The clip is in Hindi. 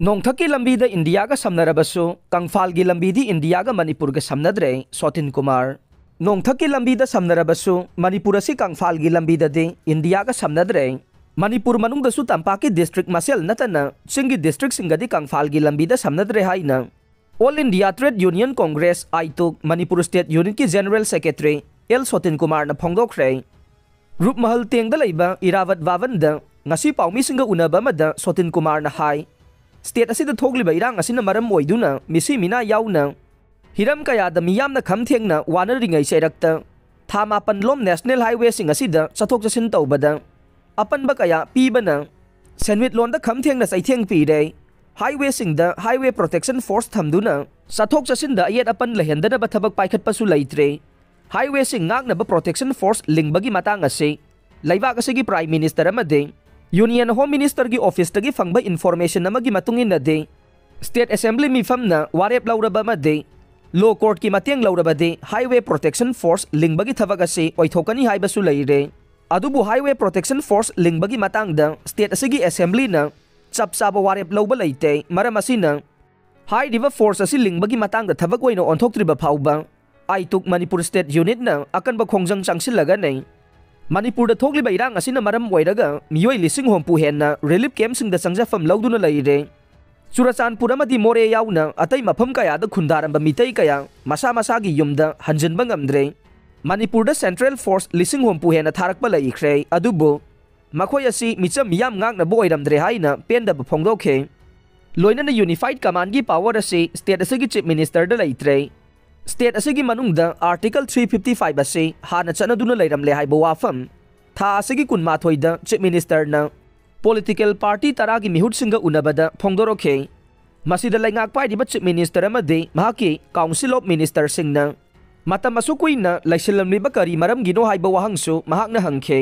नोंथकी लंबीदा इंडिया का समनरबसु कंगफालगी लंबीदी इंडिया का मणिपुर का समनद्रे सोतिन कुमार नोंथकी लंबीदा समनरबसु मणिपुर असि कंगफालगी लंबीददि इंडिया का समनद्रे मणिपुर मनुंगदसु तंपाकी डिस्ट्रिक्ट मसेल नतना चिंगी डिस्ट्रिक्ट सिंगदि कंगफालगी लंबीदा समनद्रे हाइना All India Trade Union Congress AITUC Manipur state union की general secretary L Sotin Kumar न फोंगदोखरे रूपमहल तेंगदा लैबा इरावत वावनदा ngasi पाउमीसिंगा उनबा मदा सोतिन कुमार न हाई स्टेट असिदा थोगलिबा इरांग असिना मरम ओइदुना मिसी मिना याउना हिरम कयादा मियामना खमथेंगना वानरिंगै सेरक्ता था मापन लोम नेशनल हाईवे सिंग असिदा चथोक चसिन तौबदा अपनबा कया पीबना सेनविट लोनदा खमथेंगना सैथेंग पीरे हाईवे सिंगदा हाईवे प्रोटेक्शन फोर्स थमदुना चथोक चसिनदा अयेत अपन लहेंदना थबक पाइखटपसु लैत्रे हाईवे सिंग ngaknaba प्रोटेक्शन फोर्स लिंगबगी matang asi लैबाक असिगी प्राइम मिनिस्टर अमदे यूनियन होम मिनिस्टर की ऑफिस तगी फंगबा इन्फॉर्मेशन नमगी मतुंगिन नदे स्टेट असेंबली मिफमना वारेप लौरबा मदे लो कोर्ट की मतेंग लौरबदे हाईवे प्रोटेक्शन फोर्स लिंगबगी थबक असे ओइथोकनी हाइबसु लैरे अदुबु highway protection force लिंगबगी मतांगदा state असिगी assembly न चपचाबा वारेप लौबा लैते मरम असिना हाइरिबा फोर्स असी लिंगबगी मतांगदा थबक ओइनो ओंथोक्त्रिबा फाउबा आइतुक मणिपुर स्टेट यूनिट न अकनबा खोंजंग चांगसिलगा नै मणिपुर थोगलिबा इरांग असिना मरम ओइरगा मियोय लिसिंग होमपु हेन्ना रिलीफ कैम्प सिंगदा संगजाफम लौदुना लैरे चुराचानपुर अमदि मोरे याउना अतै मफम कयादा खुंदारंबा मितै कया मसा मसागी युमदा हंजनबा ngamdre मणिपुरदा सेंट्रल फोर्स लिसिंग होमपु हेन्ना थारकबा लैख्रे अदुबो मखोय असि मिचम मियाम ngáknaba ओइरमद्रे हाइना पेंदबा फोंगदोखे लोइनना यूनिफाइड कमांड की पावर असि स्टेट असि चीफ मिनिस्टर दा लैत्रे स्टेट असिगी मनुंगदा आर्टिकल 355 असे हाना चनदुना लैरमले हाइबा वाफम था असिगी कुनमाथोइदा चीफ मिनिस्टर न पॉलिटिकल पार्टी तरा की मिहुट सिंगा उनबदा फोंगदोरखे मसिदा लैंगाक पाइदिबा चीफ मिनिस्टर अमदे महाकी काउंसिल ऑफ मिनिस्टर सिंगना मतम असुकुइना लैसिलमलिबा करी मरमगिनो हाइबा वाहंगसु महाकना हंखे